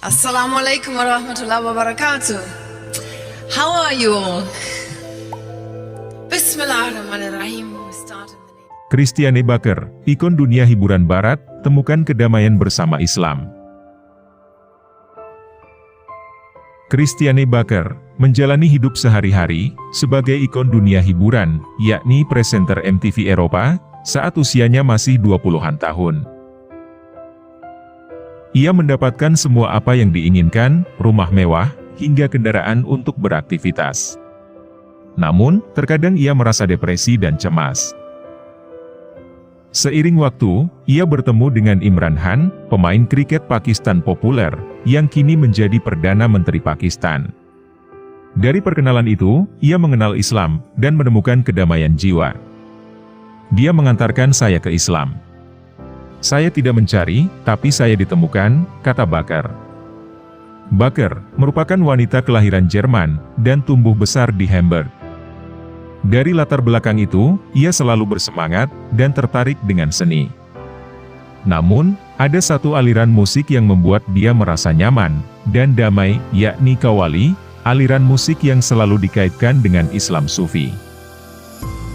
Assalamualaikum warahmatullahi wabarakatuh. How are you all? Bismillahirrahmanirrahim. We start in the name. Christiane Baker, ikon dunia hiburan barat, temukan kedamaian bersama Islam. Christiane Baker menjalani hidup sehari-hari sebagai ikon dunia hiburan, yakni presenter MTV Eropa, saat usianya masih 20-an tahun. Ia mendapatkan semua apa yang diinginkan, rumah mewah, hingga kendaraan untuk beraktivitas. Namun, terkadang ia merasa depresi dan cemas. Seiring waktu, ia bertemu dengan Imran Khan, pemain kriket Pakistan populer, yang kini menjadi Perdana Menteri Pakistan. Dari perkenalan itu, ia mengenal Islam, dan menemukan kedamaian jiwa. Dia mengantarkan saya ke Islam. Saya tidak mencari, tapi saya ditemukan, kata Baker. Baker merupakan wanita kelahiran Jerman, dan tumbuh besar di Hamburg. Dari latar belakang itu, ia selalu bersemangat, dan tertarik dengan seni. Namun, ada satu aliran musik yang membuat dia merasa nyaman, dan damai, yakni Qawwali, aliran musik yang selalu dikaitkan dengan Islam Sufi.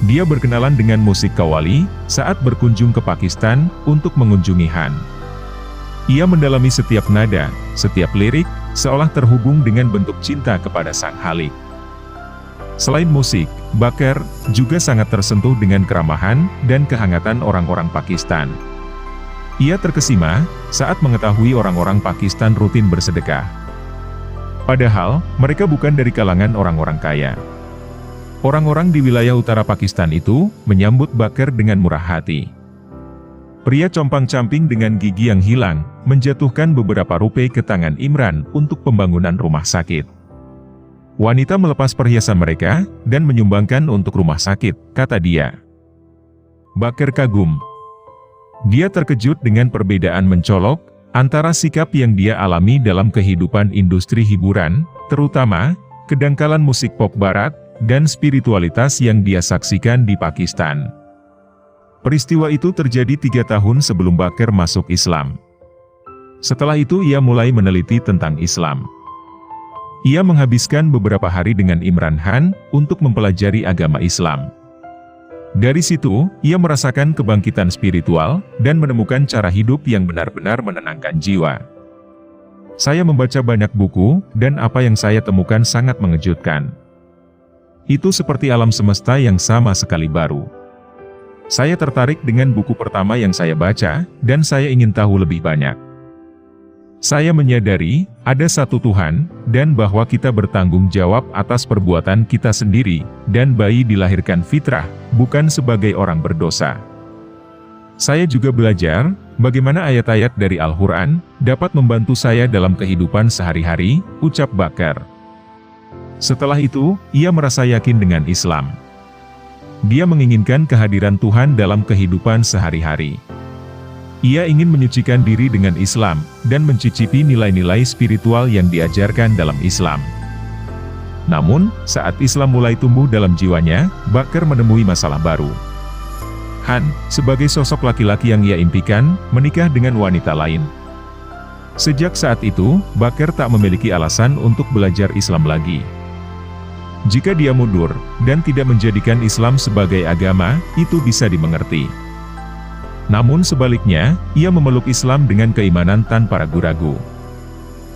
Dia berkenalan dengan musik Qawwali saat berkunjung ke Pakistan untuk mengunjungi Khan. Ia mendalami setiap nada, setiap lirik, seolah terhubung dengan bentuk cinta kepada Sang Khalik. Selain musik, Baker juga sangat tersentuh dengan keramahan dan kehangatan orang-orang Pakistan. Ia terkesima saat mengetahui orang-orang Pakistan rutin bersedekah. Padahal, mereka bukan dari kalangan orang-orang kaya. Orang-orang di wilayah utara Pakistan itu menyambut Baker dengan murah hati. Pria compang-camping dengan gigi yang hilang, menjatuhkan beberapa rupiah ke tangan Imran untuk pembangunan rumah sakit. Wanita melepas perhiasan mereka, dan menyumbangkan untuk rumah sakit, kata dia. Baker kagum. Dia terkejut dengan perbedaan mencolok, antara sikap yang dia alami dalam kehidupan industri hiburan, terutama, kedangkalan musik pop barat, dan spiritualitas yang dia saksikan di Pakistan. Peristiwa itu terjadi 3 tahun sebelum Baker masuk Islam. Setelah itu ia mulai meneliti tentang Islam. Ia menghabiskan beberapa hari dengan Imran Khan untuk mempelajari agama Islam. Dari situ, ia merasakan kebangkitan spiritual dan menemukan cara hidup yang benar-benar menenangkan jiwa. Saya membaca banyak buku, dan apa yang saya temukan sangat mengejutkan. Itu seperti alam semesta yang sama sekali baru. Saya tertarik dengan buku pertama yang saya baca, dan saya ingin tahu lebih banyak. Saya menyadari, ada satu Tuhan, dan bahwa kita bertanggung jawab atas perbuatan kita sendiri, dan bayi dilahirkan fitrah, bukan sebagai orang berdosa. Saya juga belajar, bagaimana ayat-ayat dari Al-Quran, dapat membantu saya dalam kehidupan sehari-hari, ucap Baker. Setelah itu, ia merasa yakin dengan Islam. Dia menginginkan kehadiran Tuhan dalam kehidupan sehari-hari. Ia ingin menyucikan diri dengan Islam, dan mencicipi nilai-nilai spiritual yang diajarkan dalam Islam. Namun, saat Islam mulai tumbuh dalam jiwanya, Baker menemui masalah baru. Khan, sebagai sosok laki-laki yang ia impikan, menikah dengan wanita lain. Sejak saat itu, Baker tak memiliki alasan untuk belajar Islam lagi. Jika dia mundur, dan tidak menjadikan Islam sebagai agama, itu bisa dimengerti. Namun sebaliknya, ia memeluk Islam dengan keimanan tanpa ragu-ragu.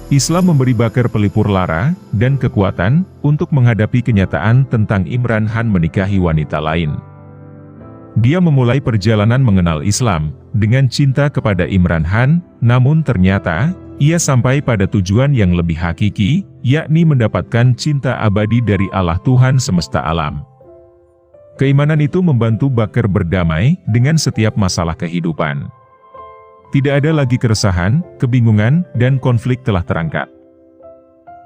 Islam memberi Baker pelipur lara, dan kekuatan, untuk menghadapi kenyataan tentang Imran Khan menikahi wanita lain. Dia memulai perjalanan mengenal Islam, dengan cinta kepada Imran Khan, namun ternyata, ia sampai pada tujuan yang lebih hakiki, yakni mendapatkan cinta abadi dari Allah Tuhan semesta alam. Keimanan itu membantu Baker berdamai dengan setiap masalah kehidupan. Tidak ada lagi keresahan, kebingungan, dan konflik telah terangkat.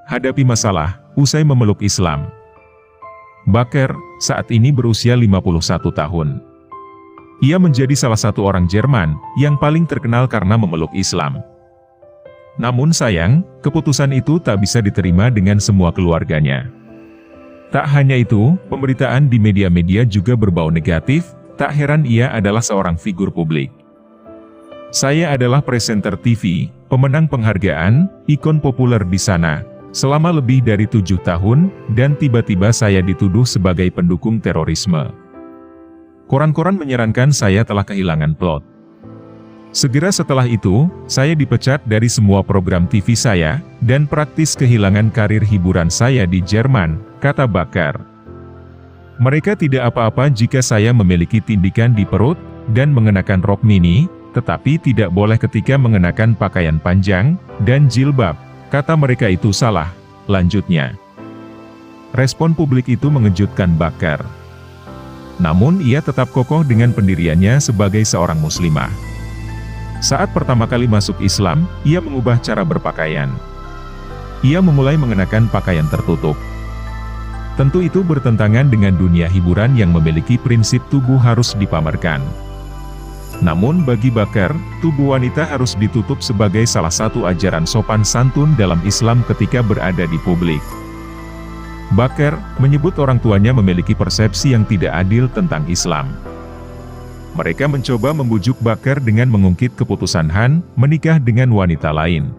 Hadapi masalah, usai memeluk Islam. Baker, saat ini berusia 51 tahun. Ia menjadi salah satu orang Jerman, yang paling terkenal karena memeluk Islam. Namun sayang, keputusan itu tak bisa diterima dengan semua keluarganya. Tak hanya itu, pemberitaan di media-media juga berbau negatif, tak heran ia adalah seorang figur publik. Saya adalah presenter TV, pemenang penghargaan, ikon populer di sana, selama lebih dari 7 tahun, dan tiba-tiba saya dituduh sebagai pendukung terorisme. Koran-koran menyarankan saya telah kehilangan plot. Segera setelah itu, saya dipecat dari semua program TV saya, dan praktis kehilangan karir hiburan saya di Jerman, kata Bakker. Mereka tidak apa-apa jika saya memiliki tindikan di perut, dan mengenakan rok mini, tetapi tidak boleh ketika mengenakan pakaian panjang, dan jilbab, kata mereka itu salah, lanjutnya. Respon publik itu mengejutkan Bakker. Namun ia tetap kokoh dengan pendiriannya sebagai seorang muslimah. Saat pertama kali masuk Islam, ia mengubah cara berpakaian. Ia memulai mengenakan pakaian tertutup. Tentu itu bertentangan dengan dunia hiburan yang memiliki prinsip tubuh harus dipamerkan. Namun bagi Bakker, tubuh wanita harus ditutup sebagai salah satu ajaran sopan santun dalam Islam ketika berada di publik. Bakker menyebut orang tuanya memiliki persepsi yang tidak adil tentang Islam. Mereka mencoba membujuk Bakker dengan mengungkit keputusan Han menikah dengan wanita lain.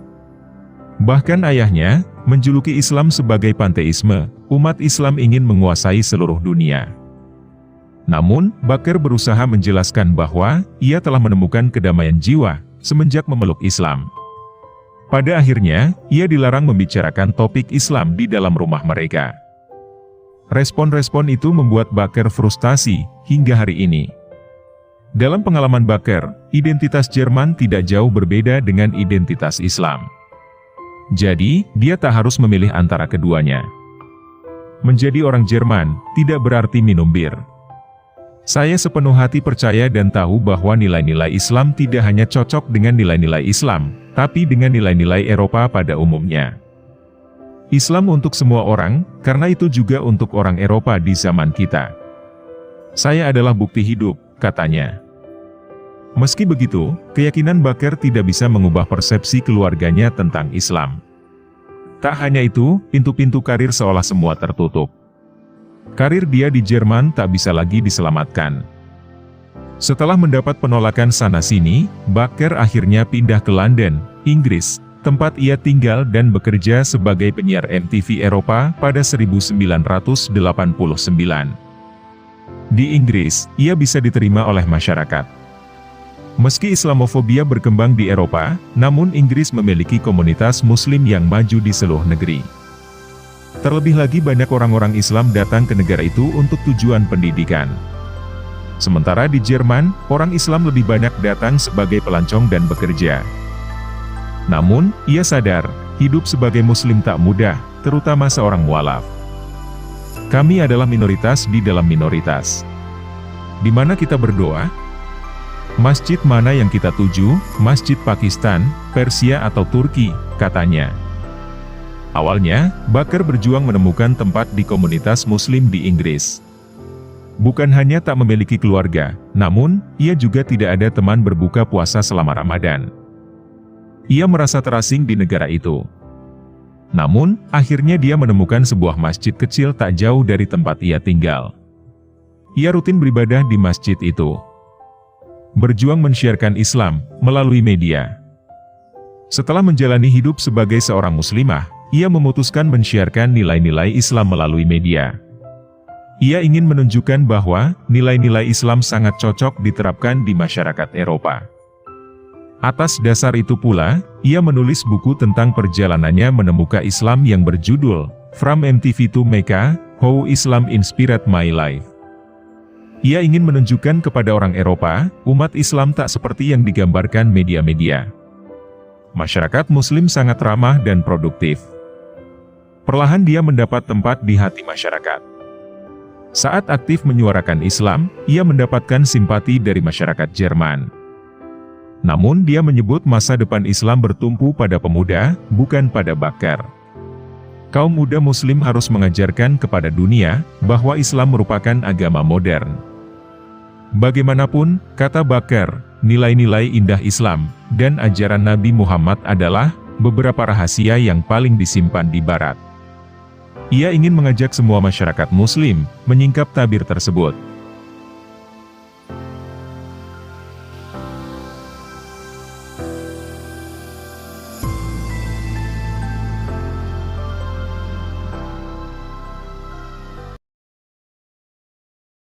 Bahkan ayahnya menjuluki Islam sebagai panteisme, umat Islam ingin menguasai seluruh dunia. Namun, Bakker berusaha menjelaskan bahwa ia telah menemukan kedamaian jiwa semenjak memeluk Islam. Pada akhirnya, ia dilarang membicarakan topik Islam di dalam rumah mereka. Respon-respon itu membuat Bakker frustasi hingga hari ini. Dalam pengalaman Bakker, identitas Jerman tidak jauh berbeda dengan identitas Islam. Jadi, dia tak harus memilih antara keduanya. Menjadi orang Jerman tidak berarti minum bir. Saya sepenuh hati percaya dan tahu bahwa nilai-nilai Islam tidak hanya cocok dengan nilai-nilai Islam, tapi dengan nilai-nilai Eropa pada umumnya. Islam untuk semua orang, karena itu juga untuk orang Eropa di zaman kita. Saya adalah bukti hidup, katanya. Meski begitu, keyakinan Bakker tidak bisa mengubah persepsi keluarganya tentang Islam. Tak hanya itu, pintu-pintu karir seolah semua tertutup. Karir dia di Jerman tak bisa lagi diselamatkan. Setelah mendapat penolakan sana-sini, Bakker akhirnya pindah ke London, Inggris, tempat ia tinggal dan bekerja sebagai penyiar MTV Eropa pada 1989. Di Inggris, ia bisa diterima oleh masyarakat. Meski Islamofobia berkembang di Eropa, namun Inggris memiliki komunitas Muslim yang maju di seluruh negeri. Terlebih lagi banyak orang-orang Islam datang ke negara itu untuk tujuan pendidikan. Sementara di Jerman, orang Islam lebih banyak datang sebagai pelancong dan bekerja. Namun, ia sadar, hidup sebagai Muslim tak mudah, terutama seorang mualaf. Kami adalah minoritas di dalam minoritas. Di mana kita berdoa? Masjid mana yang kita tuju? Masjid Pakistan, Persia atau Turki, katanya. Awalnya, Bakker berjuang menemukan tempat di komunitas Muslim di Inggris. Bukan hanya tak memiliki keluarga, namun, ia juga tidak ada teman berbuka puasa selama Ramadan. Ia merasa terasing di negara itu. Namun, akhirnya dia menemukan sebuah masjid kecil tak jauh dari tempat ia tinggal. Ia rutin beribadah di masjid itu. Berjuang mensiarkan Islam melalui media. Setelah menjalani hidup sebagai seorang muslimah, ia memutuskan mensiarkan nilai-nilai Islam melalui media. Ia ingin menunjukkan bahwa nilai-nilai Islam sangat cocok diterapkan di masyarakat Eropa. Atas dasar itu pula, ia menulis buku tentang perjalanannya menemukan Islam yang berjudul From MTV to Mecca, How Islam Inspired My Life. Ia ingin menunjukkan kepada orang Eropa, umat Islam tak seperti yang digambarkan media-media. Masyarakat Muslim sangat ramah dan produktif. Perlahan dia mendapat tempat di hati masyarakat. Saat aktif menyuarakan Islam, ia mendapatkan simpati dari masyarakat Jerman. Namun dia menyebut masa depan Islam bertumpu pada pemuda, bukan pada Bakker. Kaum muda Muslim harus mengajarkan kepada dunia, bahwa Islam merupakan agama modern. Bagaimanapun, kata Bakker, nilai-nilai indah Islam, dan ajaran Nabi Muhammad adalah beberapa rahasia yang paling disimpan di Barat. Ia ingin mengajak semua masyarakat Muslim menyingkap tabir tersebut.